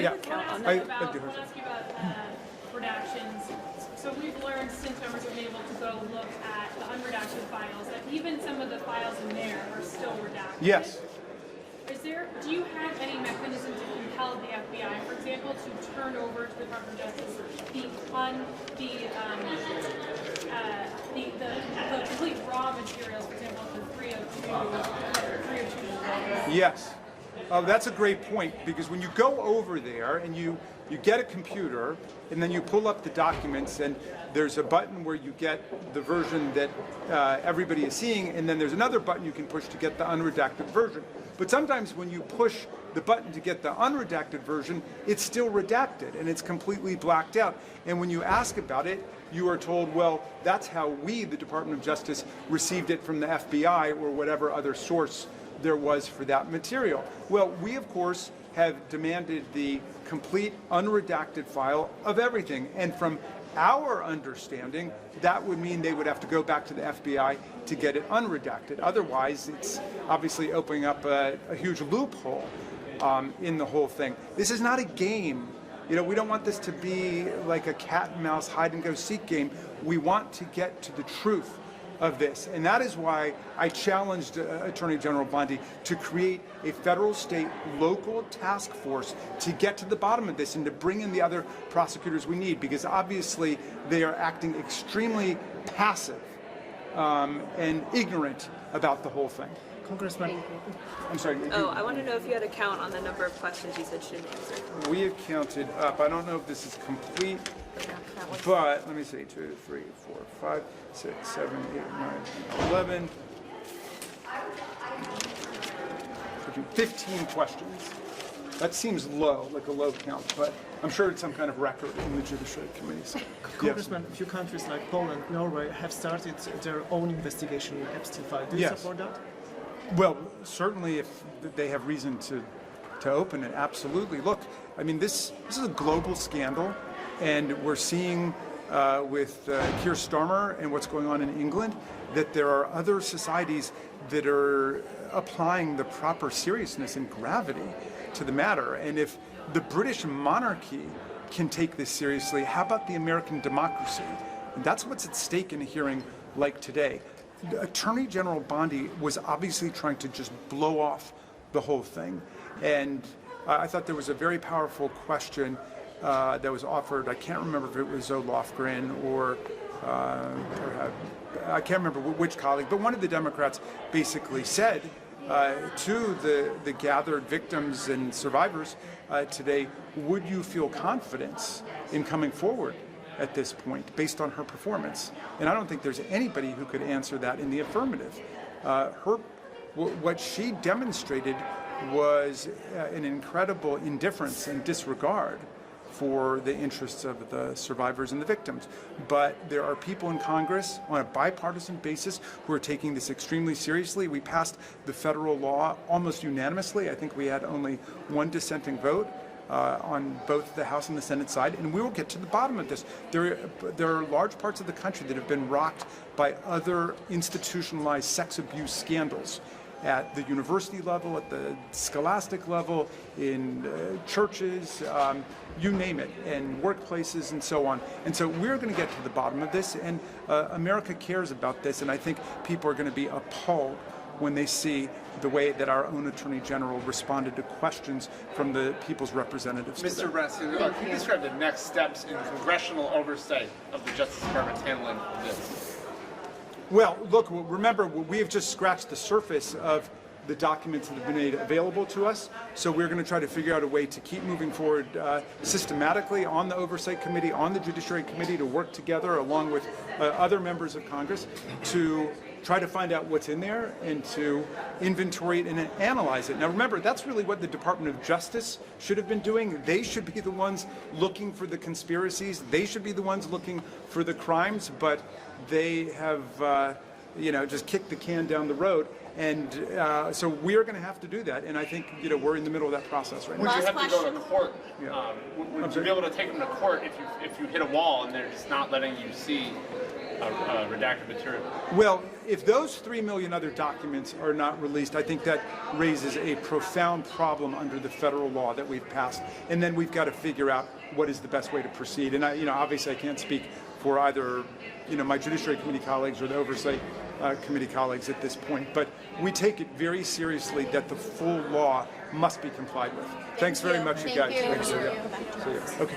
Yeah. I want to ask you about redactions. So we've learned since members have been able to go look at the unredacted files that even some of the files in there are still redacted. Yes. Do you have any mechanism to compel the FBI, for example, to turn over to the Department of Justice the complete raw materials, for example, the 302? Yes. That's a great point, because when you go over there and you get a computer and then you pull up the documents, and there's a button where you get the version that everybody is seeing, and then there's another button you can push to get the unredacted version. But sometimes when you push the button to get the unredacted version, it's still redacted and it's completely blacked out. And when you ask about it, you are told, well, that's how we, the Department of Justice, received it from the FBI or whatever other source there was for that material. Well, we, of course, have demanded the complete unredacted file of everything. And from our understanding, that would mean they would have to go back to the FBI to get it unredacted. Otherwise, it's obviously opening up a huge loophole in the whole thing. This is not a game. You know, we don't want this to be like a cat and mouse hide and go seek game. We want to get to the truth of this. And that is why I challenged Attorney General Bondi to create a federal, state, local task force to get to the bottom of this and to bring in the other prosecutors we need, because obviously they are acting extremely passive and ignorant about the whole thing. Congressman. I'm sorry. I want to know if you had a count on the number of questions you said she didn't answer. We have counted up. I don't know if this is complete, but let me see. 2, 3, 4, 5, 6, 7, 8, 9, 11. 15 questions. That seems low, like a low count, but I'm sure it's some kind of record in the Judiciary Committee. So, Congressman, a few countries like Poland, Norway have started their own investigation in Epstein file. Do you support that? Well, certainly if they have reason to open it, absolutely. Look, I mean, this is a global scandal, and we're seeing with Keir Starmer and what's going on in England that there are other societies that are applying the proper seriousness and gravity to the matter. And if the British monarchy can take this seriously, how about the American democracy? And that's what's at stake in a hearing like today. Attorney General Bondi was obviously trying to just blow off the whole thing. And I thought there was a very powerful question that was offered. I can't remember if it was Zoe Lofgren or I can't remember which colleague, but one of the Democrats basically said to the gathered victims and survivors today, would you feel confidence in coming forward at this point based on her performance? And I don't think there's anybody who could answer that in the affirmative. What she demonstrated was an incredible indifference and disregard for the interests of the survivors and the victims. But there are people in Congress on a bipartisan basis who are taking this extremely seriously. We passed the federal law almost unanimously. I think we had only one dissenting vote on both the House and the Senate side, and we will get to the bottom of this. There are large parts of the country that have been rocked by other institutionalized sex abuse scandals at the university level, at the scholastic level, in churches, you name it, and workplaces and so on. And so we're going to get to the bottom of this, and America cares about this, and I think people are going to be appalled when they see the way that our own Attorney General responded to questions from the people's representatives. Mr. Raskin, can you describe the next steps in congressional oversight of the Justice Department's handling of this? Well, look, remember, we have just scratched the surface of the documents that have been made available to us. So we're going to try to figure out a way to keep moving forward systematically on the Oversight Committee, on the Judiciary Committee, to work together along with other members of Congress to try to find out what's in there and to inventory it and analyze it. Now remember, that's really what the Department of Justice should have been doing. They should be the ones looking for the conspiracies. They should be the ones looking for the crimes, but they have just kicked the can down the road. And so we are going to have to do that, and I think we're in the middle of that process right now. Would you have to go to question. court? Yeah. Would you be able to take them to court if you hit a wall and they're just not letting you see redacted material? Well, if those 3 million other documents are not released, I think that raises a profound problem under the federal law that we've passed, and then we've got to figure out what is the best way to proceed. And obviously I can't speak for either my Judiciary Committee colleagues or the Oversight Committee colleagues at this point, but we take it very seriously that the full law must be complied with. Thanks very much, you guys. Thank you. See you. Okay.